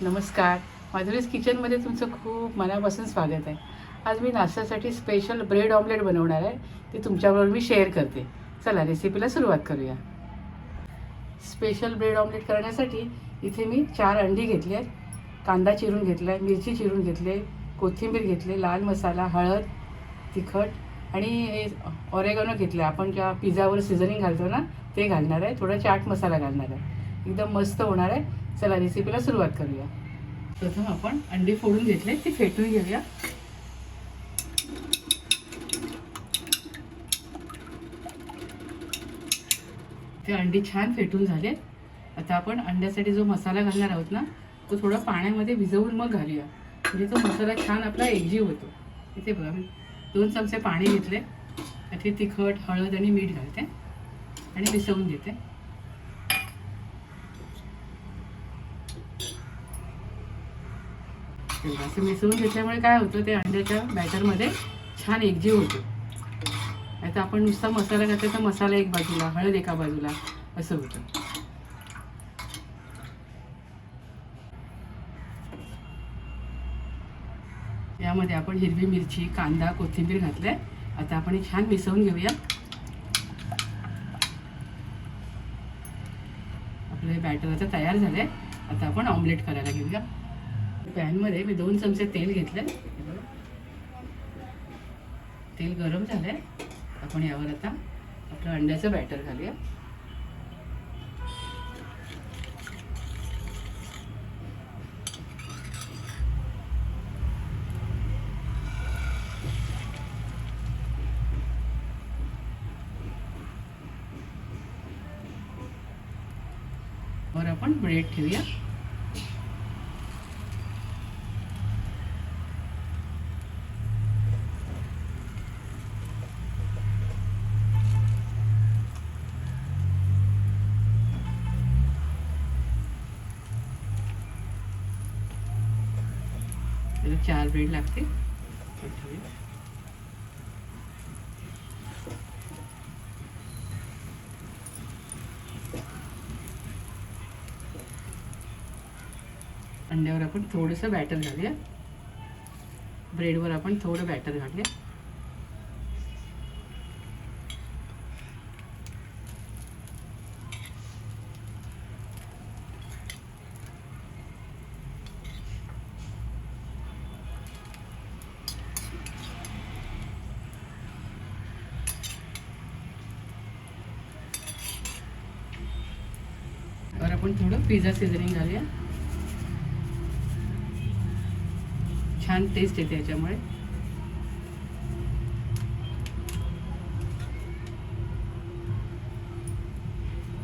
नमस्कार, माधुरीज किचनमध्ये तुमचं खूप मनापासून स्वागत आहे. आज मी नाश्त्यासाठी स्पेशल ब्रेड ऑमलेट बनवणार आहे. ते तुमच्याबरोबर मी शेअर करते. चला रेसिपीला सुरुवात करूया. स्पेशल ब्रेड ऑमलेट करण्यासाठी इथे मी 4 अंडी घेतली आहेत, कांदा चिरून घेतला आहे, मिरची चिरून घेतली, कोथिंबीर घेतली, लाल मसाला, हळद, तिखट आणि ऑरेगॅनो घेतले. आपण ज्या पिझ्झावर सीझनिंग घालतो ना ते घालणार आहे. थोडा चाट मसाला घालणार आहे. एकदम मस्त होणार आहे. चला रेसिपीला सुरुवात करूया. प्रथम आपण अंडी फोडून घेतले, ती फेटून घेऊया. ते अंडी छान फेटून झाले. आता आपण अंड्यासाठी जो मसाला घालणार आहोत ना तो थोडा पाण्यामध्ये भिजवून मग घालूया, म्हणजे तो मसाला छान आपला एकजीव होतो. इथे बघा मी 2 चमचे पाणी घेतले, त्यात तिखट, हळद आणि मीठ घालते आणि मिसळून घेते. असं मिसळून घेतल्यामुळे काय होतं, ते अंड्याच्या बॅटरमध्ये छान एकजीव होतो. आता आपण नुसता मसाला घातला तर मसाला एक बाजूला, हळद एका बाजूला असं होतं. यामध्ये आपण हिरवी मिरची, कांदा, कोथिंबीर घातले. आता आपण हे छान मिसळून घेऊया. आपलं बॅटर आता तयार झालं आहे. आता आपण ऑमलेट करायला घेऊया. पॅनमध्ये मी 2 चमचे तेल घेतले. तेल गरम झालं आहे. आपण यावर आता आपलं अंड्याचं बॅटर घालूया. वर आपण ब्रेड ठेवूया. त्याला 4 ब्रेड लागते. अंड्यावर आपण थोडंसं बॅटर घालूया. ब्रेडवर आपण थोडं बॅटर घालूया. वर आपण थोडं पिझ्झा सीझनिंग घालूया. छान टेस्ट येते याच्यामुळे.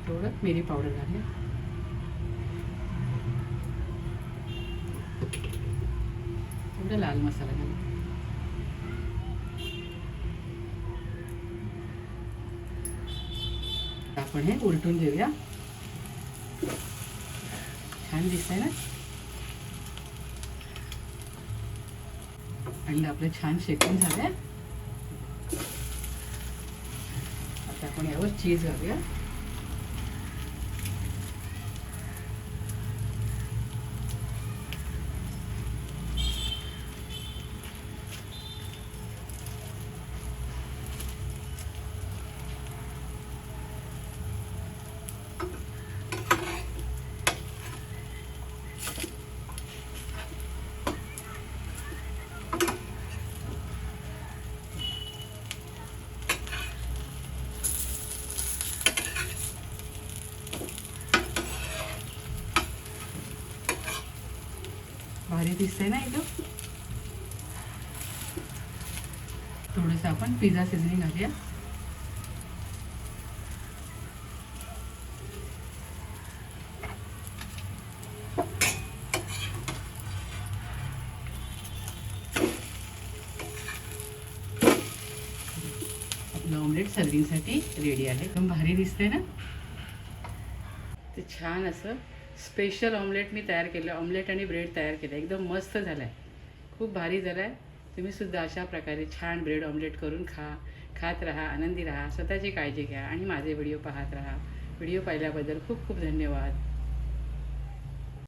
थोडं मिरी पावडर घालूया. थोडं लाल मसाला घालूया. आपण हे उलटून घेऊया. छान दिसतंय ना. अंड आपलं छान शेकून झालंय. आता आपण यावर चीज घालूया. भारी दिसतंय ना एकदम. थोडंसं आपण पिझ्झा सीझनिंग घालूया. आपलं ऑमलेट सर्विंगसाठी रेडी आहे. एकदम भारी दिसतंय ना. ते छान असं स्पेशल ऑमलेट मी तयार केलं. ऑमलेट आणि ब्रेड तयार केलं. एकदम मस्त झालं आहे. खूप भारी झालं आहे. तुम्हीसुद्धा अशा प्रकारे छान ब्रेड ऑमलेट करून खात राहा, आनंदी राहा, स्वतःची काळजी घ्या आणि माझे व्हिडिओ पाहत राहा. व्हिडिओ पाहिल्याबद्दल खूप खूप धन्यवाद.